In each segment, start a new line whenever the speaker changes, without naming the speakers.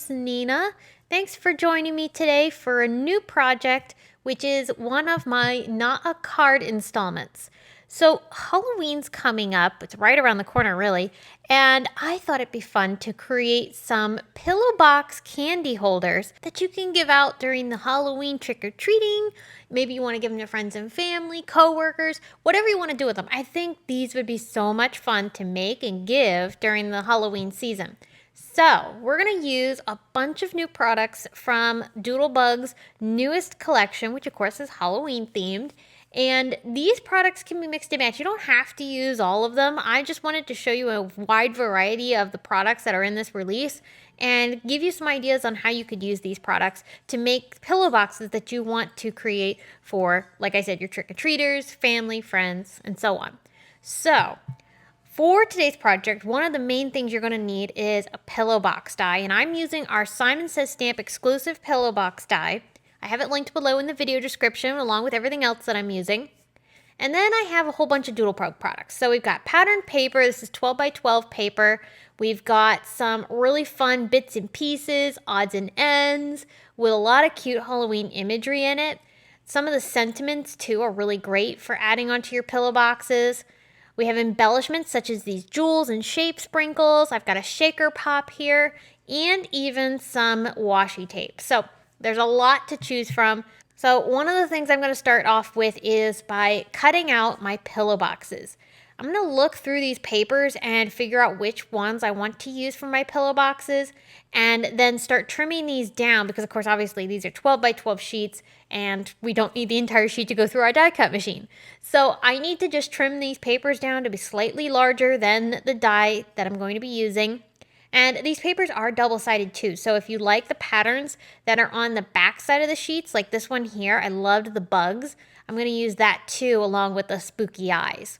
it's Nina. Thanks for joining me today for a new project, which is one of my Not a Card installments. So Halloween's coming up, it's right around the corner really, and I thought it'd be fun to create some pillow box candy holders that you can give out during the Halloween trick-or-treating. Maybe you want to give them to friends and family, coworkers, whatever you want to do with them. I think these would be so much fun to make and give during the Halloween season. So we're going to use a bunch of new products from Doodlebug's newest collection, which of course is Halloween themed. And these products can be mixed and matched. You don't have to use all of them. I just wanted to show you a wide variety of the products that are in this release and give you some ideas on how you could use these products to make pillow boxes that you want to create for, like I said, your trick-or-treaters, family, friends, and so on. So for today's project, one of the main things you're going to need is a pillow box die, and I'm using our Simon Says Stamp exclusive pillow box die. I have it linked below in the video description along with everything else that I'm using. And then I have a whole bunch of Doodlebug products. So we've got patterned paper. This is 12 by 12 paper. We've got some really fun bits and pieces, odds and ends, with a lot of cute Halloween imagery in it. Some of the sentiments too are really great for adding onto your pillow boxes. We have embellishments such as these jewels and shape sprinkles. I've got a shaker pop here and even some washi tape. So there's a lot to choose from. So one of the things I'm going to start off with is by cutting out my pillow boxes. I'm going to look through these papers and figure out which ones I want to use for my pillow boxes and then start trimming these down because of course obviously these are 12 by 12 sheets and we don't need the entire sheet to go through our die cut machine. So I need to just trim these papers down to be slightly larger than the die that I'm going to be using. And these papers are double-sided too, so if you like the patterns that are on the back side of the sheets, like this one here, I loved the bugs, I'm going to use that too along with the spooky eyes.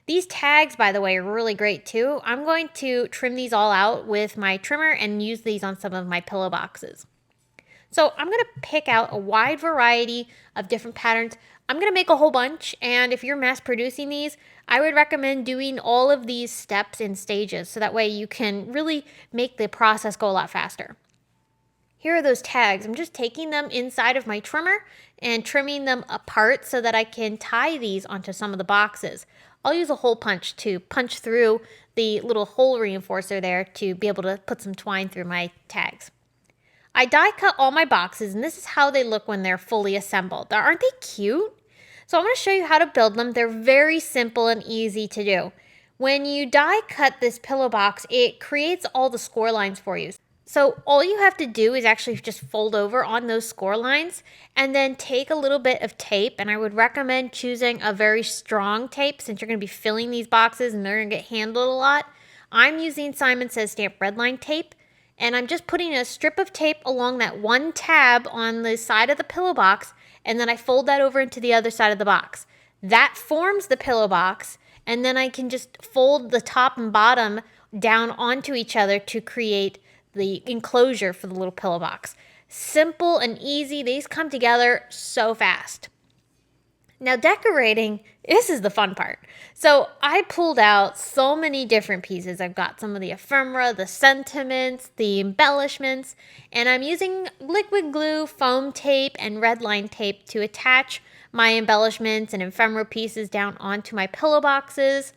These tags, by the way, are really great too. I'm going to trim these all out with my trimmer and use these on some of my pillow boxes. So I'm going to pick out a wide variety of different patterns. I'm going to make a whole bunch, and if you're mass producing these, I would recommend doing all of these steps in stages so that way you can really make the process go a lot faster. Here are those tags. I'm just taking them inside of my trimmer and trimming them apart so that I can tie these onto some of the boxes. I'll use a hole punch to punch through the little hole reinforcer there to be able to put some twine through my tags. I die cut all my boxes, and this is how they look when they're fully assembled. Aren't they cute? So I'm going to show you how to build them. They're very simple and easy to do. When you die cut this pillow box, it creates all the score lines for you. So all you have to do is actually just fold over on those score lines and then take a little bit of tape, and I would recommend choosing a very strong tape since you're going to be filling these boxes and they're going to get handled a lot. I'm using Simon Says Stamp Redline tape, and I'm just putting a strip of tape along that one tab on the side of the pillow box, and then I fold that over into the other side of the box. That forms the pillow box, and then I can just fold the top and bottom down onto each other to create the enclosure for the little pillow box. Simple and easy. These come together so fast. Now decorating, this is the fun part. So I pulled out so many different pieces. I've got some of the ephemera, the sentiments, the embellishments, and I'm using liquid glue, foam tape, and redline tape to attach my embellishments and ephemera pieces down onto my pillow boxes.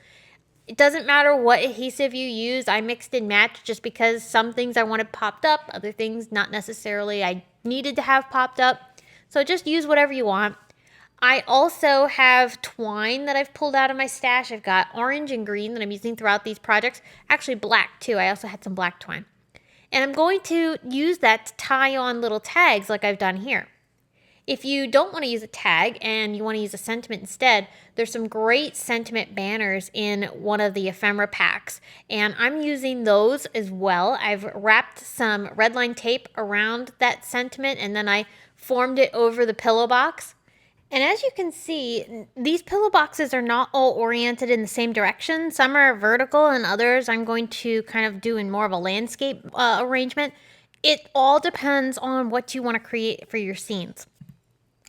It doesn't matter what adhesive you use. I mixed and matched just because some things I wanted popped up, other things not necessarily I needed to have popped up. So just use whatever you want. I also have twine that I've pulled out of my stash. I've got orange and green that I'm using throughout these projects. Actually black too. I also had some black twine. And I'm going to use that to tie on little tags like I've done here. If you don't want to use a tag and you want to use a sentiment instead, there's some great sentiment banners in one of the ephemera packs, and I'm using those as well. I've wrapped some redline tape around that sentiment and then I formed it over the pillow box. And as you can see, these pillow boxes are not all oriented in the same direction. Some are vertical and others I'm going to kind of do in more of a landscape arrangement. It all depends on what you want to create for your scenes.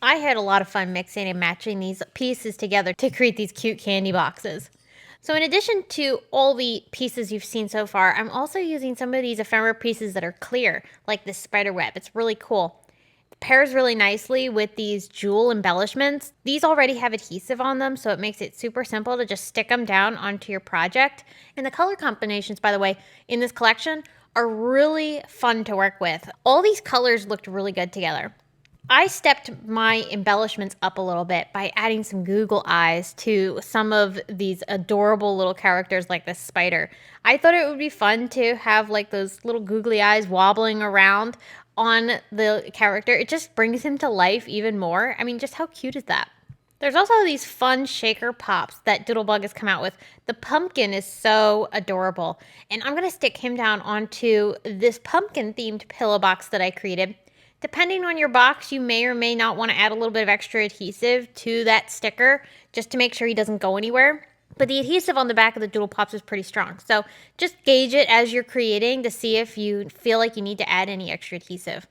I had a lot of fun mixing and matching these pieces together to create these cute candy boxes. So in addition to all the pieces you've seen so far, I'm also using some of these ephemera pieces that are clear, like this spider web. It's really cool. It pairs really nicely with these jewel embellishments. These already have adhesive on them, so it makes it super simple to just stick them down onto your project. And the color combinations, by the way, in this collection are really fun to work with. All these colors looked really good together. I stepped my embellishments up a little bit by adding some Google eyes to some of these adorable little characters like this spider. I thought it would be fun to have like those little googly eyes wobbling around on the character. It just brings him to life even more. I mean, just how cute is that? There's also these fun shaker pops that Doodlebug has come out with. The pumpkin is so adorable. And I'm going to stick him down onto this pumpkin themed pillow box that I created. Depending on your box, you may or may not want to add a little bit of extra adhesive to that sticker just to make sure he doesn't go anywhere. But the adhesive on the back of the Doodle Pops is pretty strong. So just gauge it as you're creating to see if you feel like you need to add any extra adhesive.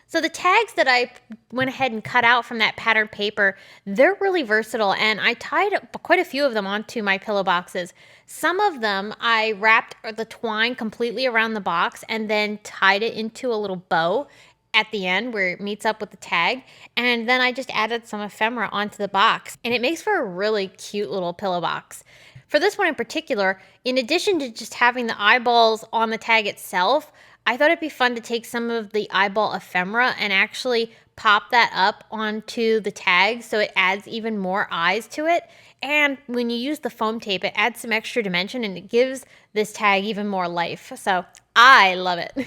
So the tags that I went ahead and cut out from that patterned paper, they're really versatile, and I tied quite a few of them onto my pillow boxes. Some of them I wrapped the twine completely around the box and then tied it into a little bow at the end where it meets up with the tag, and then I just added some ephemera onto the box, and it makes for a really cute little pillow box. For this one in particular, in addition to just having the eyeballs on the tag itself, I thought it'd be fun to take some of the eyeball ephemera and actually pop that up onto the tag so it adds even more eyes to it. And when you use the foam tape, it adds some extra dimension and it gives this tag even more life. So I love it.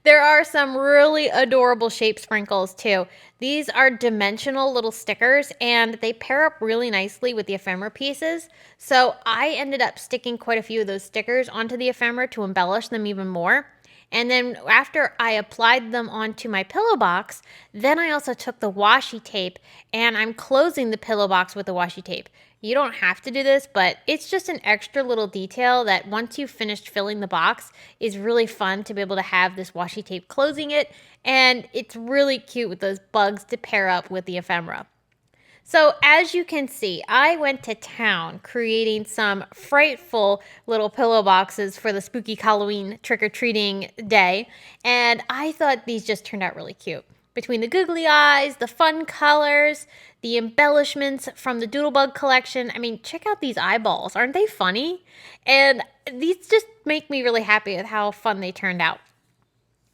There are some really adorable shape sprinkles too. These are dimensional little stickers and they pair up really nicely with the ephemera pieces. So I ended up sticking quite a few of those stickers onto the ephemera to embellish them even more. And then after I applied them onto my pillow box, then I also took the washi tape and I'm closing the pillow box with the washi tape. You don't have to do this, but it's just an extra little detail that once you've finished filling the box is really fun to be able to have this washi tape closing it. And it's really cute with those bugs to pair up with the ephemera. So as you can see, I went to town creating some frightful little pillow boxes for the spooky Halloween trick-or-treating day, and I thought these just turned out really cute. Between the googly eyes, the fun colors, the embellishments from the Doodlebug collection, I mean, check out these eyeballs. Aren't they funny? And these just make me really happy with how fun they turned out.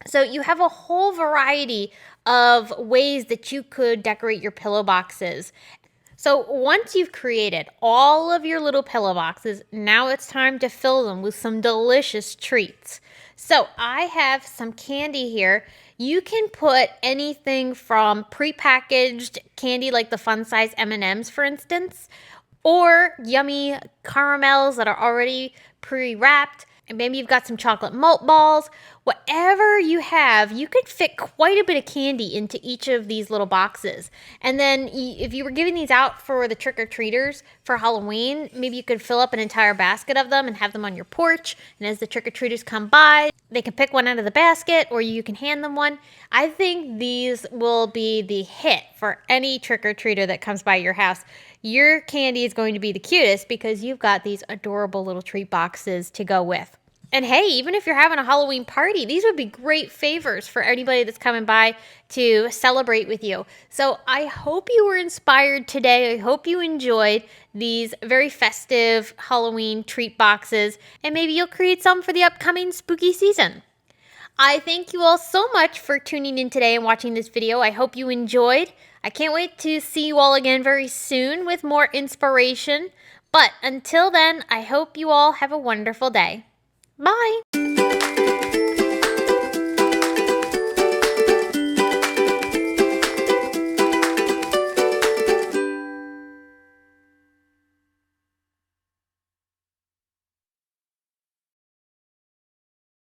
So you have a whole variety of ways that you could decorate your pillow boxes. So once you've created all of your little pillow boxes, now it's time to fill them with some delicious treats. So I have some candy here. You can put anything from prepackaged candy like the fun size M&Ms, for instance, or yummy caramels that are already pre-wrapped. And maybe you've got some chocolate malt balls. Whatever you have, you could fit quite a bit of candy into each of these little boxes. And then if you were giving these out for the trick-or-treaters for Halloween, maybe you could fill up an entire basket of them and have them on your porch. And as the trick-or-treaters come by, they can pick one out of the basket or you can hand them one. I think these will be the hit for any trick-or-treater that comes by your house. Your candy is going to be the cutest because you've got these adorable little treat boxes to go with. And hey, even if you're having a Halloween party, these would be great favors for anybody that's coming by to celebrate with you. So I hope you were inspired today. I hope you enjoyed these very festive Halloween treat boxes, and maybe you'll create some for the upcoming spooky season. I thank you all so much for tuning in today and watching this video. I hope you enjoyed. I can't wait to see you all again very soon with more inspiration. But until then, I hope you all have a wonderful day. Bye!